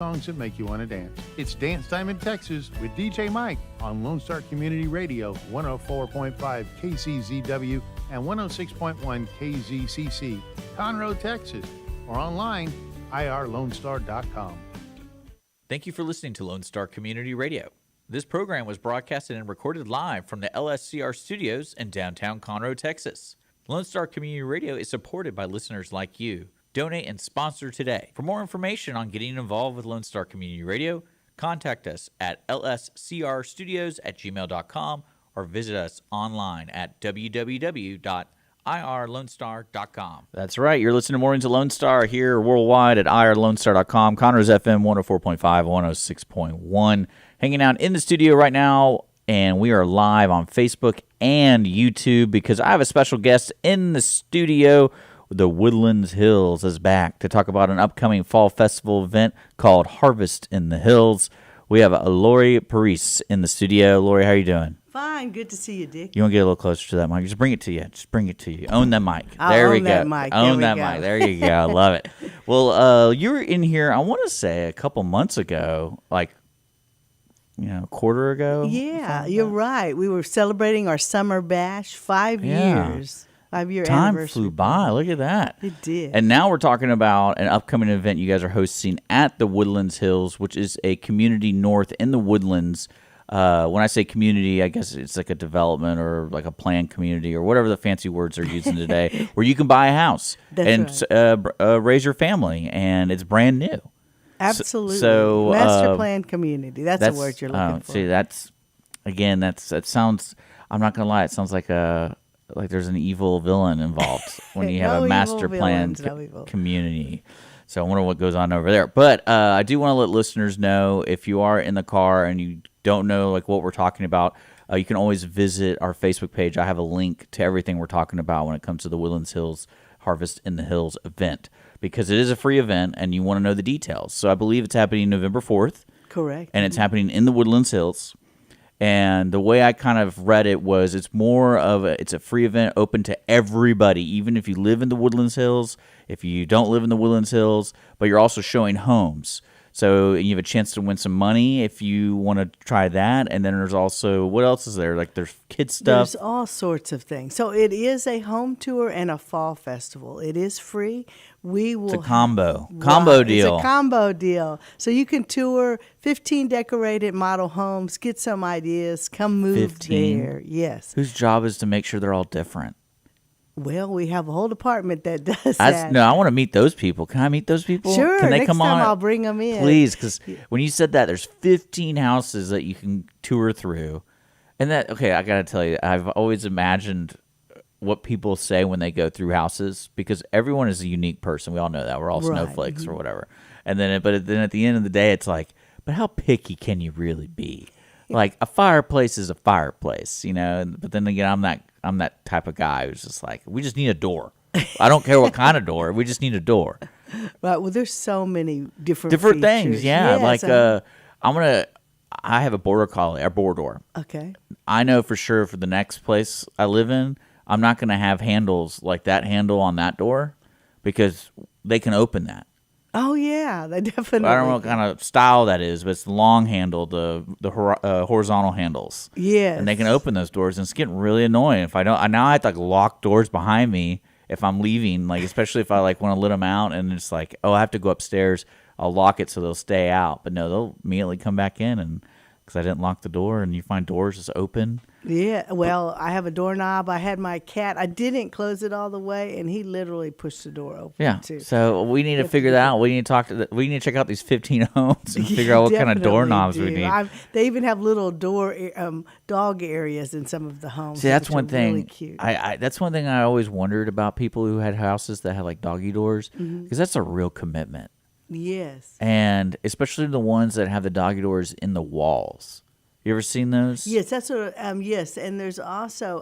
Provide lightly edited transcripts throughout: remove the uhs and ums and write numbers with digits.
Songs that make you want to dance. It's Dance Time in Texas with DJ Mike on Lone Star Community Radio, 104.5 KCZW and 106.1 KZCC, Conroe, Texas, or online, irlonestar.com. Thank you for listening to Lone Star Community Radio. This program was broadcasted and recorded live from the LSCR studios in downtown Conroe, Texas. Lone Star Community Radio is supported by listeners like you. Donate and sponsor today. For more information on getting involved with Lone Star Community Radio, contact us at lscrstudios@gmail.com or visit us online at www.irlonestar.com. That's right. You're listening to Mornings of Lone Star here worldwide at irlonestar.com. Conroe's FM 104.5, 106.1. Hanging out in the studio right now, and we are live on Facebook and YouTube because I have a special guest in the studio. The Woodlands Hills is back to talk about an upcoming fall festival event called Harvest in the Hills. We have Lorrie Parise in the studio. Lorrie, how are you doing? Fine. Good to see you, Dick. You want to get a little closer to that mic? Just bring it to you. Own that mic. I'll there we own go. that mic. Own that mic. There you go. I love it. Well, you were in here, I want to say, a couple months ago, like, a quarter ago. Yeah, you're right. We were celebrating our summer bash, 5 years. 5-year anniversary. Time flew by. Look at that. It did. And now we're talking about an upcoming event you guys are hosting at the Woodlands Hills, which is a community north in the Woodlands. When I say community, I guess it's like a development or like a planned community or whatever the fancy words they're using today, where you can buy a house raise your family, and it's brand new. Absolutely. So master planned community. That's the word you're looking for. See, that sounds. I'm not gonna lie. It sounds like there's an evil villain involved when you have a master planned community. So I wonder what goes on over there. But I do want to let listeners know, if you are in the car and you don't know like what we're talking about, you can always visit our Facebook page. I have a link to everything we're talking about when it comes to the Woodlands Hills Harvest in the Hills event, because it is a free event and you want to know the details. So I believe it's happening November 4th. Correct. And it's happening in the Woodlands Hills. And the way I kind of read it was it's a free event open to everybody, even if you live in the Woodlands Hills, if you don't live in the Woodlands Hills, but you're also showing homes. So you have a chance to win some money if you want to try that. And then there's also, what else is there? Like there's kids stuff. There's all sorts of things. So it is a home tour and a fall festival. It is free. It's a combo deal. It's a combo deal. So you can tour 15 decorated model homes, get some ideas, come move 15? there. Yes. Whose job is to make sure they're all different? Well, we have a whole department that does that. No, I want to meet those people. Can I meet those people? Sure. Can they next come time on? I'll bring them in. Please, because when you said that, there's 15 houses that you can tour through. And I got to tell you, I've always imagined what people say when they go through houses, because everyone is a unique person. We all know that. We're all snowflakes or whatever. And then at the end of the day, it's like, but how picky can you really be? Like, a fireplace is a fireplace, But then again, I'm that type of guy who's just like, we just need a door. I don't care what kind of door. We just need a door. Right. Well, there's so many different things. Yeah. Yes, I have a border collie, a door. Okay. I know for sure for the next place I live in, I'm not going to have handles like that handle on that door, because they can open that. Oh, yeah, they definitely. I don't know what kind of style that is, but it's the long handle, the horizontal handles. Yes. And they can open those doors, and it's getting really annoying. If I don't, now I have to lock doors behind me if I'm leaving, especially if I want to let them out, and it's like, oh, I have to go upstairs. I'll lock it so they'll stay out. But no, they'll immediately come back in, and because I didn't lock the door, and you find doors just open. Yeah, well, I have a doorknob. I had my cat. I didn't close it all the way, and he literally pushed the door open. Yeah, too. So we need to figure that out. We need to we need to check out these 15 homes and figure out what kind of doorknobs we need. They even have little dog areas in some of the homes. See, that's one thing. Really cute. That's one thing I always wondered about people who had houses that had doggy doors, because that's a real commitment. Yes. And especially the ones that have the doggy doors in the walls. You ever seen those? Yes, that's what. Yes, and there's also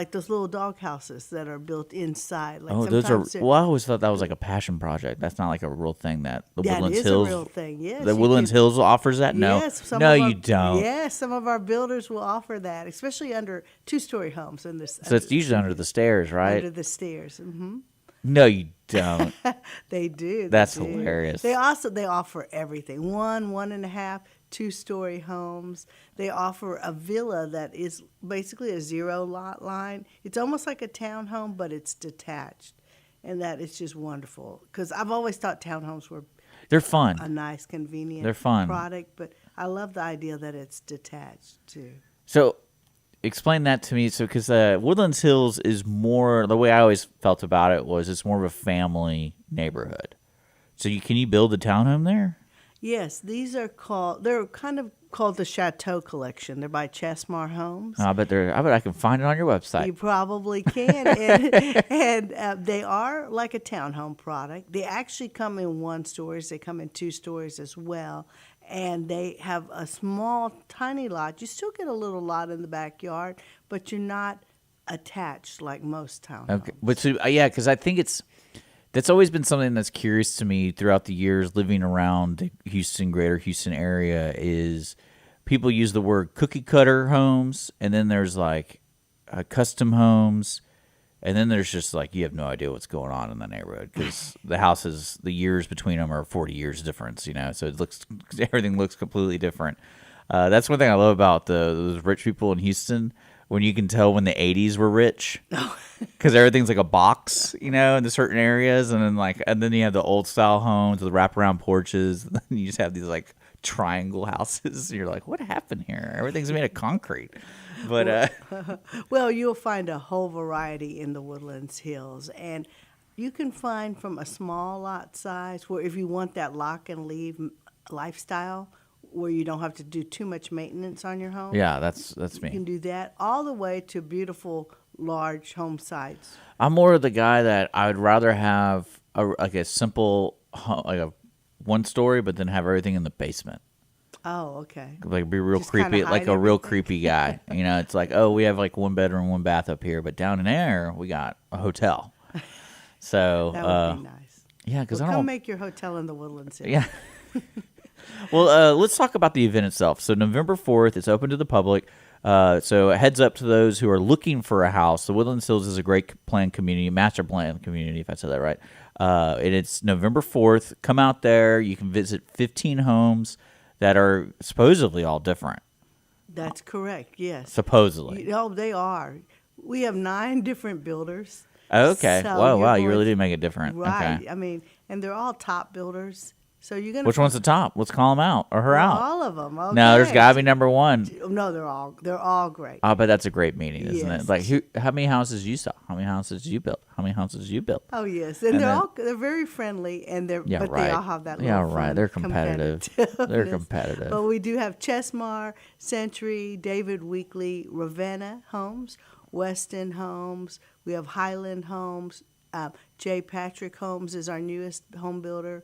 those little dog houses that are built inside. Those are. Well, I always thought that was like a passion project. That's not like a real thing that the Woodlands Hills. That is a real thing. Yes, the Woodlands Hills offers that. Yes, no, you don't. Yes, some of our builders will offer that, especially under 2-story homes. So it's usually under the stairs, right? Under the stairs. Mm-hmm. No, you don't. They do. That's they do. hilarious. They offer everything. 1.5, 2-story homes. They offer a villa that is basically a 0 lot line. It's almost like a townhome, but it's detached. And that is just wonderful. Because I've always thought townhomes were They're fun. a nice, convenient They're fun. product. But I love the idea that it's detached, too. So explain that to me. So because Woodlands Hills is more, the way I always felt about it was it's more of a family neighborhood. So can you build a townhome there? Yes, they're kind of called the Chateau Collection. They're by Chesmar Homes. I bet I can find it on your website. You probably can. and they are like a townhome product. They actually come in 1 stories. They come in 2 stories as well. And they have a small, tiny lot. You still get a little lot in the backyard, but you're not attached like most townhomes. Okay, but because I think that's always been something that's curious to me throughout the years living around the greater Houston area is people use the word cookie cutter homes, and then there's like custom homes, and then there's just like you have no idea what's going on in the neighborhood because the houses, the years between them are 40 years difference, so everything looks completely different. That's one thing I love about those rich people in Houston. When you can tell when the 80s were rich, because everything's like a box, in the certain areas, and then you have the old style homes with the wraparound porches, and then you just have these like triangle houses. You're like, what happened here? Everything's made of concrete. But well, you'll find a whole variety in the Woodlands Hills, and you can find from a small lot size where if you want that lock and leave lifestyle, where you don't have to do too much maintenance on your home. Yeah, that's me. You can do that all the way to beautiful, large home sites. I'm more of the guy that I would rather have a simple, like a 1 story, but then have everything in the basement. Oh, okay. Like be real Just creepy, kinda like a hide real everything. creepy guy. It's like, oh, we have like 1 bedroom, 1 bath up here, but down in there we got a hotel. So That would be nice. Yeah, because Well, I come don't. make your hotel in the Woodlands Hills. Yeah. Well, let's talk about the event itself. So November 4th, it's open to the public. So a heads up to those who are looking for a house. The Woodlands Hills is a great master plan community, if I said that right. And it's November 4th. Come out there. You can visit 15 homes that are supposedly all different. That's correct, yes. Supposedly. They are. We have 9 different builders. Okay. So Wow. you're You really going- did make it different. Right. Okay. I mean, and they're all top builders. So you're going to Which one's the top? Let's call him out or her out. all of them. Okay. No, there's got to be number 1. No, they're all great. I bet that's a great meeting, isn't Yes. it? Like, how many houses you saw? How many houses you built? How many houses you built? Oh yes, and they're very friendly, and Yeah, but right. they all have that. Yeah, little right. fun They're competitive. They're competitiveness. competitive. But we do have Chesmar, Century, David Weekley, Ravenna Homes, Weston Homes. We have Highland Homes. J. Patrick Homes is our newest home builder.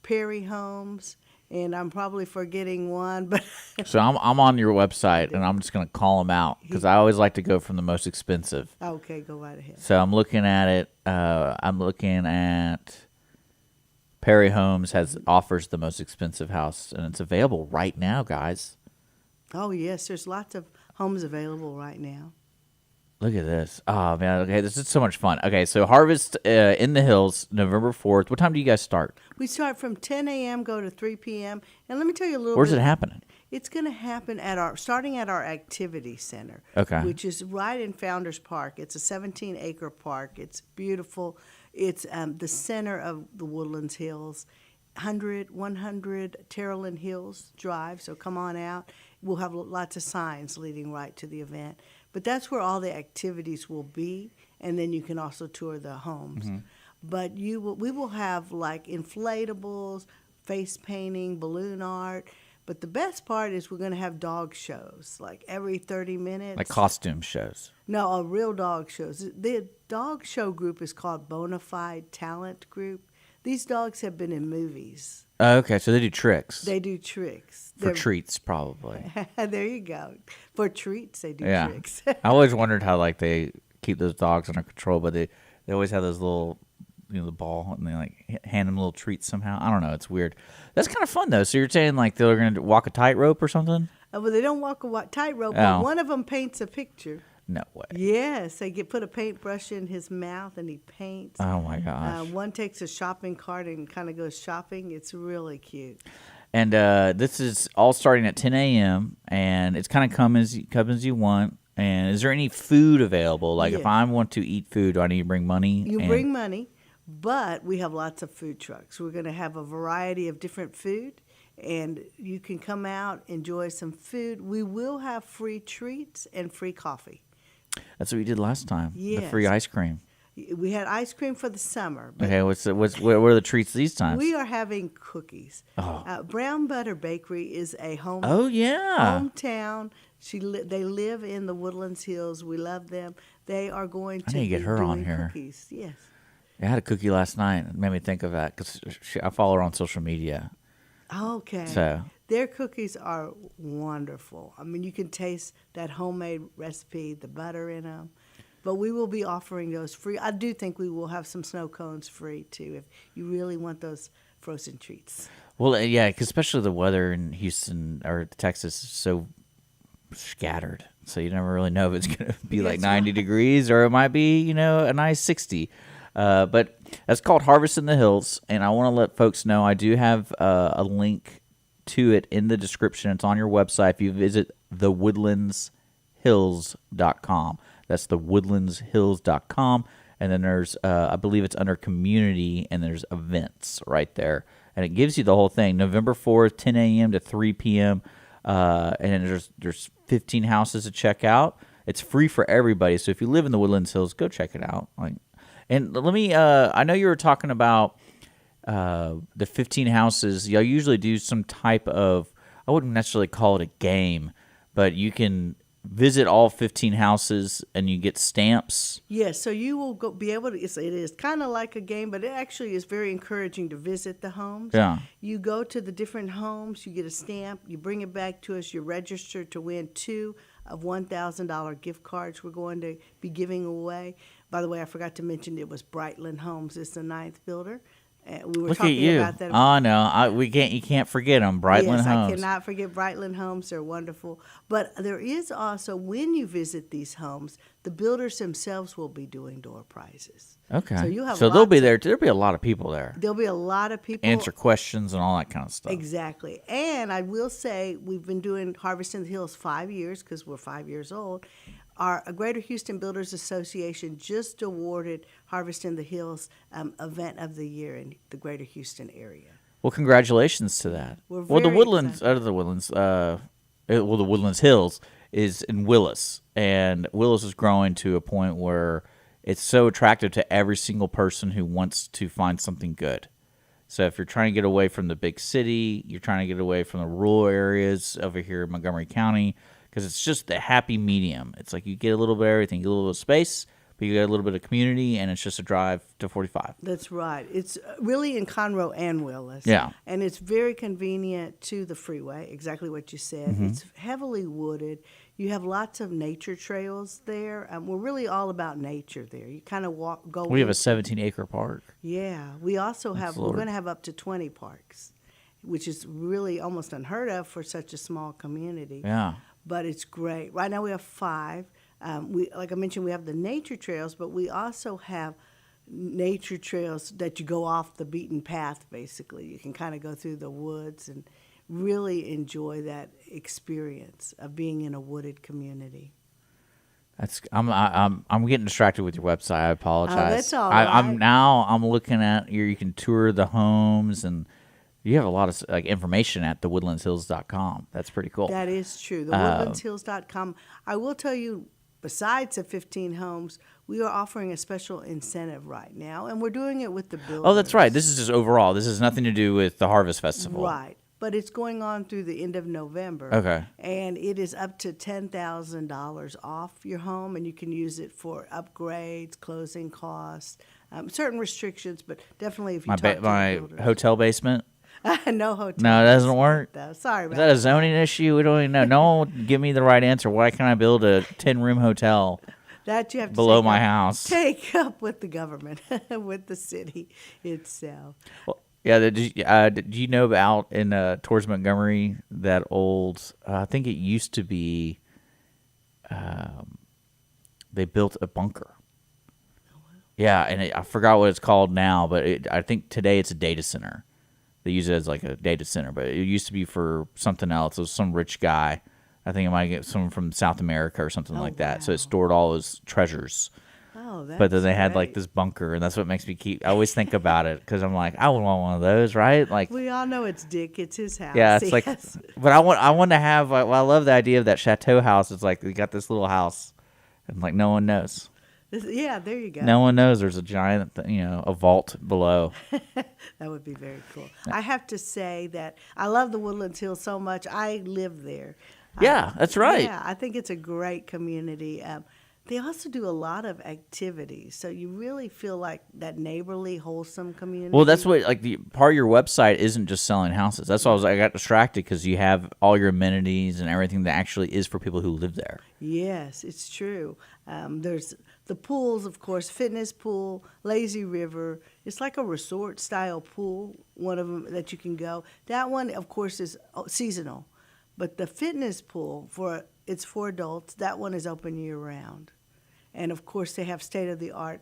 Perry Homes, and I'm probably forgetting one, but So I'm on your website, and I'm just going to call them out because I always like to go from the most expensive. okay, go right ahead. So I'm looking at it. I'm looking at Perry Homes offers the most expensive house, and it's available right now, guys. Oh yes, there's lots of homes available right now. Look at this. Oh, man. Okay, this is so much fun. Okay, so Harvest in the Hills, November 4th. What time do you guys start? We start from 10 a.m., go to 3 p.m., and let me tell you a little Where's bit. it happening? It's going to happen starting at our activity center, Okay. which is right in Founders Park. It's a 17-acre park. It's beautiful. It's the center of the Woodlands Hills, 100 Terrelyn Hills Drive, so come on out. We'll have lots of signs leading right to the event. But that's where all the activities will be, and then you can also tour the homes. Mm-hmm. But we will have like inflatables, face painting, balloon art. But the best part is we're going to have dog shows, like every 30 minutes. Like costume shows. No, a real dog shows. The dog show group is called Bonafide Talent Group. These dogs have been in movies. Okay, so they do tricks. They do tricks. For treats, probably. There you go. For treats, they do Yeah. tricks. I always wondered how they keep those dogs under control, but they always have those little, the ball, and they like hand them little treats somehow. I don't know. It's weird. That's kind of fun though. So you're saying like they're going to walk a tightrope or something? Well, they don't walk a tightrope, Oh. but one of them paints a picture. No way. Yes, they put a paintbrush in his mouth and he paints. Oh my gosh. One takes a shopping cart and kind of goes shopping. It's really cute. And this is all starting at 10 a.m. and it's kind of come as you want. And is there any food available? Like if I want to eat food, do I need to bring money? You bring money, but we have lots of food trucks. We're going to have a variety of different food, and you can come out, enjoy some food. We will have free treats and free coffee. That's what we did last time. Yes. The free ice cream. We had ice cream for the summer. Okay, what are the treats these times? We are having cookies. Brown Butter Bakery is a hometown. They live in the Woodlands Hills. We love them. They are going to I need to get her on here. Cookies. Yes. I had a cookie last night. It made me think of that because I follow her on social media. Okay. So their cookies are wonderful. I mean, you can taste that homemade recipe, the butter in them. But we will be offering those free. I do think we will have some snow cones free, too, if you really want those frozen treats. Well, yeah, because especially the weather in Houston or Texas is so scattered. So you never really know if it's going to be like 90 degrees or it might be, a nice 60. But that's called Harvest in the Hills. And I want to let folks know I do have a link to it in the description. It's on your website if you visit thewoodlandshills.com. That's thewoodlandshills.com. And then there's, I believe it's under community, and there's events right there. And it gives you the whole thing. November 4th, 10 a.m. to 3 p.m. And there's 15 houses to check out. It's free for everybody. So if you live in the Woodlands Hills, go check it out. And let me, I know you were talking about the 15 houses. Y'all usually do some type of, I wouldn't necessarily call it a game, but you can visit all 15 houses and you get stamps. Yes, so you will be able to, it is kind of like a game, but it actually is very encouraging to visit the homes. Yeah. You go to the different homes, you get a stamp, you bring it back to us, you're registered to win 2 of $1,000 gift cards we're going to be giving away. By the way, I forgot to mention it was Brightland Homes. It's the 9th builder. We were Look talking at you. about that. Oh, no. You can't forget them. Brightland Homes. I cannot forget Brightland Homes. They're wonderful. But there is also, when you visit these homes, the builders themselves will be doing door prizes. Okay. So they'll be there. There'll be a lot of people there. There'll be a lot of people. Answer questions and all that kind of stuff. Exactly. And I will say we've been doing Harvest in the Hills 5 years because we're 5 years old. Our Greater Houston Builders Association just awarded Harvest in the Hills Event of the Year in the Greater Houston area. Well, congratulations to that. The Woodlands, the Woodlands Hills is in Willis, and Willis is growing to a point where it's so attractive to every single person who wants to find something good. So if you're trying to get away from the big city, you're trying to get away from the rural areas over here in Montgomery County, because it's just the happy medium. It's like you get a little bit of everything. You get a little bit of space, but you get a little bit of community, and it's just a drive to 45. That's right. It's really in Conroe and Willis. Yeah. And it's very convenient to the freeway, exactly what you said. Mm-hmm. It's heavily wooded. You have lots of nature trails there. We're really all about nature there. You kind of go. We have a 17-acre park. Yeah. We also have, we're going to have up to 20 parks, which is really almost unheard of for such a small community. Yeah. But it's great. Right now we have 5. Like I mentioned, we have the nature trails, but we also have nature trails that you go off the beaten path, basically. You can kind of go through the woods and really enjoy that experience of being in a wooded community. I'm getting distracted with your website. I apologize. That's all right. I'm looking at you can tour the homes, and you have a lot of information at thewoodlandshills.com. That's pretty cool. That is true. Thewoodlandshills.com. I will tell you, besides the 15 homes, we are offering a special incentive right now, and we're doing it with the builders. Oh, that's right. This is just overall. This has nothing to do with the Harvest Festival. Right. But it's going on through the end of November. Okay. And it is up to $10,000 off your home, and you can use it for upgrades, closing costs, certain restrictions, but definitely if you talk to the builders. Hotel basement? No hotel. No, it doesn't work? No, sorry about Is that a zoning issue? We don't even know. No one will give me the right answer. Why can't I build a 10-room hotel that. You have to below my house? Take up with the government, with the city itself. Well, yeah, did you know about in towards Montgomery that old? I think it used to be they built a bunker. Yeah, and I forgot what it's called now, but I think today it's a data center. They use it as like a data center, but it used to be for something else. It was some rich guy. I think it might get someone from South America or something like that. So it stored all his treasures. Oh, that's But then they had great. like this bunker, and that's what makes me I always think about it because I'm like, I would want one of those, right? Like, We all know it's Dick. It's his house. yeah, it's He like, has- but I want to have. Well, I love the idea of that chateau house. It's like we got this little house, and like no one knows. Yeah, there you go. No one knows there's a giant, a vault below. That would be very cool. I have to say that I love the Woodlands Hills so much. I live there. Yeah, that's right. Yeah, I think it's a great community. They also do a lot of activities, so you really feel like that neighborly, wholesome community. Well, that's what the part of your website isn't just selling houses. That's why I got distracted because you have all your amenities and everything that actually is for people who live there. Yes, it's true. There's the pools, of course, fitness pool, lazy river. It's like a resort-style pool, one of them that you can go. That one, of course, is seasonal. But the fitness pool, it's for adults, that one is open year-round. And, of course, they have state-of-the-art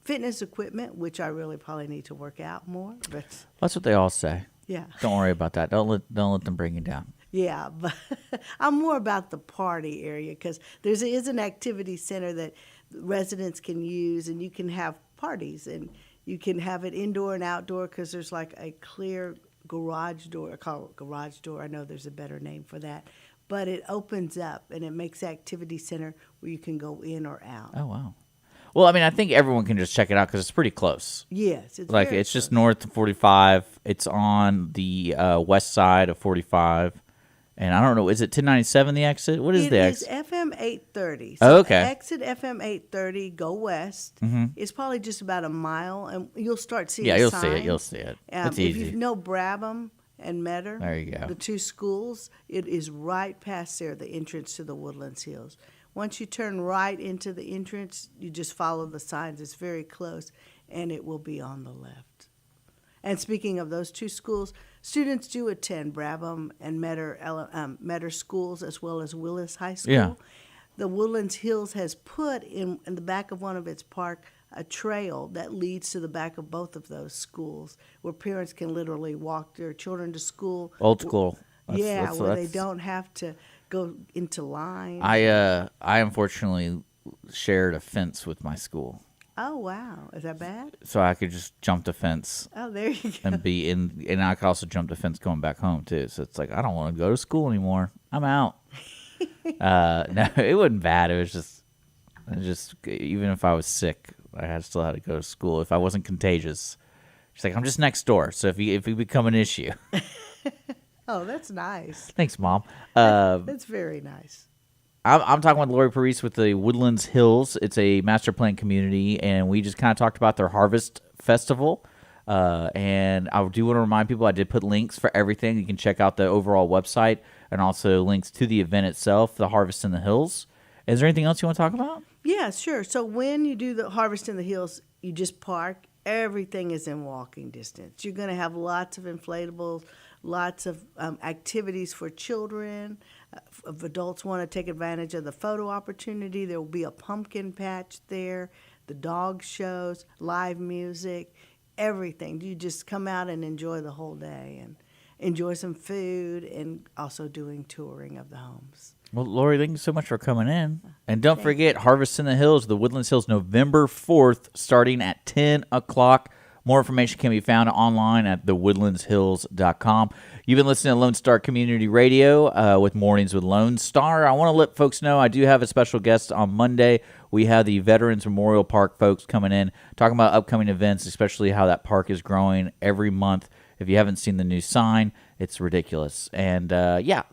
fitness equipment, which I really probably need to work out more. But That's what they all say. yeah. Don't worry about that. Don't let them bring you down. Yeah, but I'm more about the party area because there is an activity center that residents can use, and you can have parties, and you can have it indoor and outdoor because there's like a clear garage door. I call it garage door. I know there's a better name for that. But it opens up, and it makes the activity center where you can go in or out. Oh, wow. Well, I mean, I think everyone can just check it out because it's pretty close. Yes. It's just north of 45. It's on the west side of 45. And I don't know, is it 10.97 the exit? What is the exit? It is FM 830. Oh, okay. Exit FM 830, go west. Mm-hmm. It's probably just about a mile, and you'll start seeing Yeah, signs. you'll see it. It's If easy. you know Brabham and Metter, There you go. the two schools, it is right past there, the entrance to the Woodlands Hills. Once you turn right into the entrance, you just follow the signs. It's very close, and it will be on the left. And speaking of those two schools, students do attend Brabham and Metter schools as well as Willis High School. Yeah. The Woodlands Hills has put in the back of one of its park a trail that leads to the back of both of those schools where parents can literally walk their children to school. Old school. Where they don't have to go into line. I unfortunately shared a fence with my school. Oh, wow. Is that bad? So I could just jump the fence Oh, there you go. and be in, and I could also jump the fence going back home too. So it's like, I don't want to go to school anymore. I'm out. No, it wasn't bad. It was just even if I was sick, I still had to go to school if I wasn't contagious. She's like, I'm just next door. So if you become an issue. Oh, that's nice. Thanks, Mom. That's very nice. I'm talking with Lorrie Parise with the Woodlands Hills. It's a master plan community, and we just kind of talked about their Harvest Festival. And I do want to remind people I did put links for everything. You can check out the overall website and also links to the event itself, the Harvest in the Hills. Is there anything else you want to talk about? Yeah, sure. So when you do the Harvest in the Hills, you just park. Everything is in walking distance. You're going to have lots of inflatables, lots of activities for children. If adults want to take advantage of the photo opportunity, there will be a pumpkin patch there, the dog shows, live music, everything. You just come out and enjoy the whole day and enjoy some food and also doing touring of the homes. Well, Lorrie, thank you so much for coming in. And don't forget, Harvest in the Hills, the Woodlands Hills, November 4th, starting at 10 o'clock. More information can be found online at thewoodlandshills.com. You've been listening to Lone Star Community Radio with Mornings with Lone Star. I want to let folks know I do have a special guest on Monday. We have the Veterans Memorial Park folks coming in, talking about upcoming events, especially how that park is growing every month. If you haven't seen the new sign, it's ridiculous. And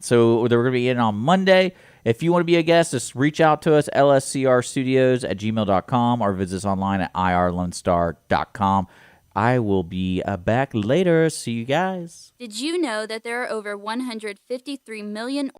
so they're going to be in on Monday. If you want to be a guest, just reach out to us, lscrstudios@gmail.com, or visit us online at irlonestar.com. I will be back later. See you guys. Did you know that there are over 153 million